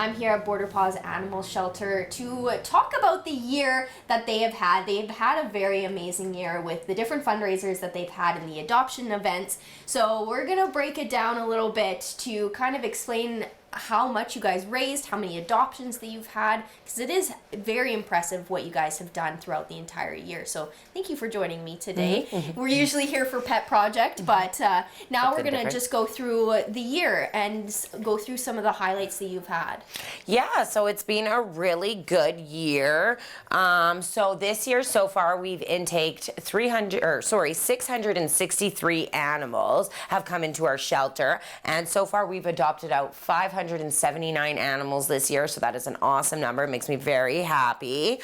I'm here at Border Paws Animal Shelter to talk about the year that they have had. They've had a very amazing year with the different fundraisers that they've had in the adoption events. So we're going to break it down a little bit to kind of explain how much you guys raised, how many adoptions that you've had, because it is very impressive what you guys have done throughout the entire year. So thank you for joining me today. We're usually here for Pet Project, but now we're going to just go through the year and go through some of the highlights that you've had. Yeah, so it's been a really good year. So this year so far we've intaked 663 animals have come into our shelter, and so far we've adopted out 579 animals this year, so that is an awesome number. It makes me very happy.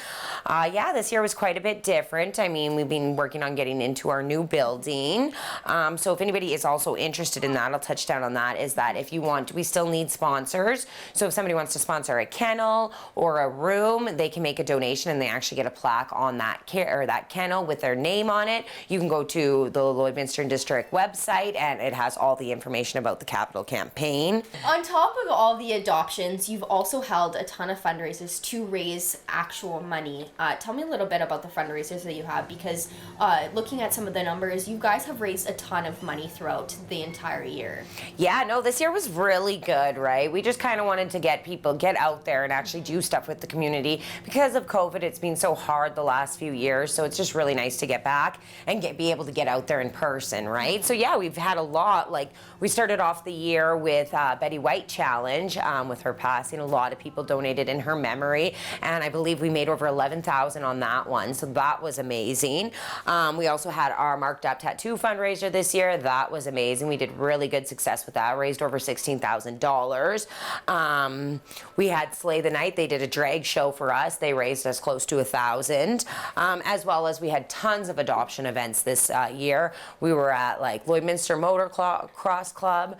Yeah, this year was quite a bit different. I mean, we've been working on getting into our new building. So if anybody is also interested in that, I'll touch down on that, is that if you want, we still need sponsors. So if somebody wants to sponsor a kennel or a room, they can make a donation and they actually get a plaque on that kennel with their name on it. You can go to the Lloydminster District website and it has all the information about the capital campaign. On top of all the adoptions, you've also held a ton of fundraisers to raise actual money. Tell me a little bit about the fundraisers that you have, because looking at some of the numbers, you guys have raised a ton of money throughout the entire year. Yeah, no, this year was really good, right? We just kind of wanted to get people get out there and actually do stuff with the community. Because of COVID, it's been so hard the last few years, so it's just really nice to get back and be able to get out there in person, right? So yeah, we've had a lot. Like, we started off the year with Betty White Challenge. With her passing, a lot of people donated in her memory, and I believe we made over 11,000 on that one, so that was amazing. We also had our Marked Up Tattoo fundraiser this year. That was amazing. We did really good success with that, raised over $16,000. We had Slay the Night. They did a drag show for us. They raised us close to 1,000, as well as we had tons of adoption events this year. We were at like Lloydminster Motocross Club.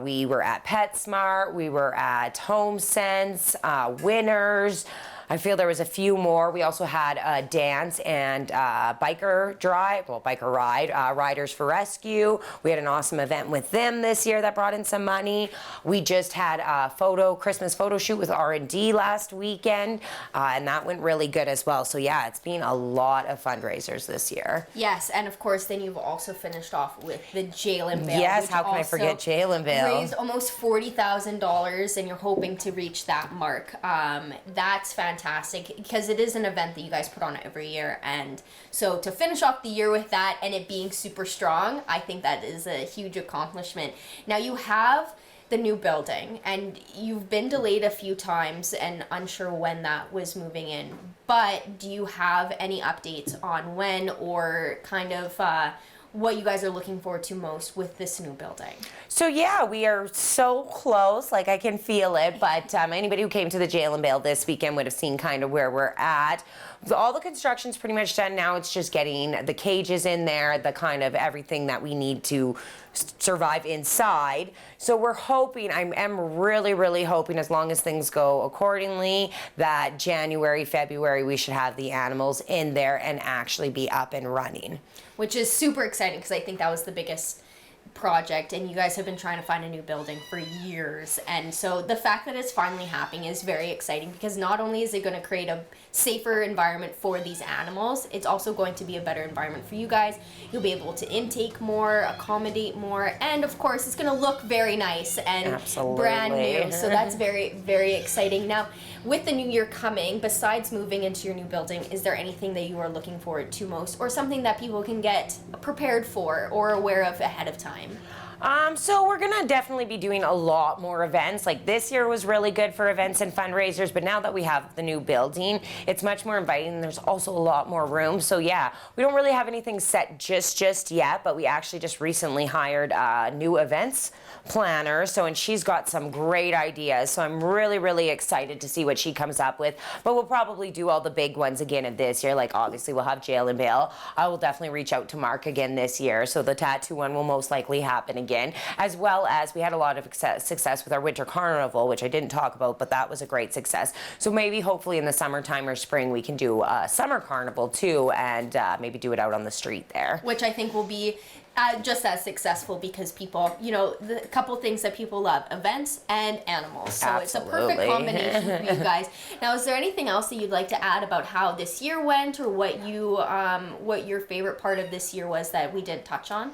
We were at PetSmart. We were at HomeSense, Winners. I feel there was a few more. We also had a dance and biker ride, Riders for Rescue. We had an awesome event with them this year that brought in some money. We just had a Christmas photo shoot with R&D last weekend, and that went really good as well. So yeah, it's been a lot of fundraisers this year. Yes, and of course, then you've also finished off with the Jail and Bail. Yes, how can I forget Jail and Bail? Raised almost $40,000, and you're hoping to reach that mark. That's fantastic, because it is an event that you guys put on every year, and so to finish off the year with that and it being super strong, I think that is a huge accomplishment. Now you have the new building, and you've been delayed a few times and unsure when that was moving in, but do you have any updates on when, or kind of what you guys are looking forward to most with this new building? So yeah, we are so close, like I can feel it, but anybody who came to the Jail and Bail this weekend would have seen kind of where we're at. All the construction's pretty much done now. It's just getting the cages in there, the kind of everything that we need to survive inside. So we're hoping, I am really, really hoping, as long as things go accordingly, that January, February, we should have the animals in there and actually be up and running. Which is super exciting, because I think that was the biggest project, and you guys have been trying to find a new building for years, and so the fact that it's finally happening is very exciting, because not only is it going to create a safer environment for these animals, it's also going to be a better environment for you guys. You'll be able to intake more, accommodate more, and of course it's going to look very nice and absolutely brand new, so that's very, very exciting. Now, with the new year coming, besides moving into your new building, is there anything that you are looking forward to most, or something that people can get prepared for or aware of ahead of time? So we're gonna definitely be doing a lot more events. Like, this year was really good for events and fundraisers, but now that we have the new building, it's much more inviting, and there's also a lot more room. So yeah, we don't really have anything set just yet, but we actually just recently hired a new events planner, and she's got some great ideas, so I'm really, really excited to see what she comes up with. But we'll probably do all the big ones again of this year. Like, obviously we'll have Jail and Bail. I will definitely reach out to Mark again this year, so the tattoo one will most likely happen again, as well as we had a lot of success with our winter carnival, which I didn't talk about, but that was a great success. So maybe hopefully in the summertime or spring we can do a summer carnival too, and maybe do it out on the street there. Which I think will be just as successful because people, you know, the couple things that people love, events and animals. So it's a perfect Absolutely. combination for you guys. Now, is there anything else that you'd like to add about how this year went, or what your favorite part of this year was that we didn't touch on?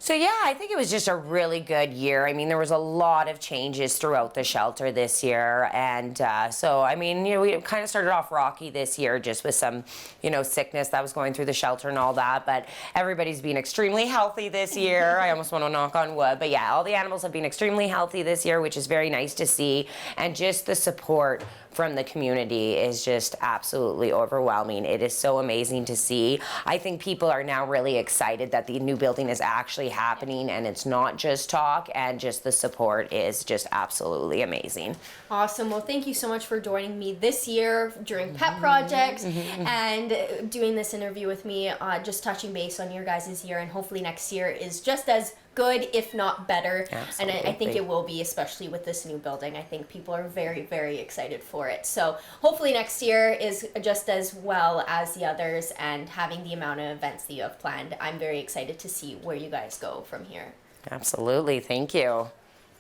So yeah, I think it was just a really good year. I mean, there was a lot of changes throughout the shelter this year, and so I mean, you know, we kind of started off rocky this year, just with some, you know, sickness that was going through the shelter and all that. But everybody's been extremely healthy this year. I almost want to knock on wood, but yeah, all the animals have been extremely healthy this year, which is very nice to see, and just the support from the community is just absolutely overwhelming. It is so amazing to see. I think people are now really excited that the new building is actually happening and it's not just talk, and just the support is just absolutely amazing. Awesome. Well, thank you so much for joining me this year during Pet Projects and doing this interview with me, just touching base on your guys' year, and hopefully next year is just as good, if not better. Absolutely. And I think it will be, especially with this new building. I think people are very, very excited for it. So hopefully next year is just as well as the others, and having the amount of events that you have planned. I'm very excited to see where you guys go from here. Absolutely. Thank you.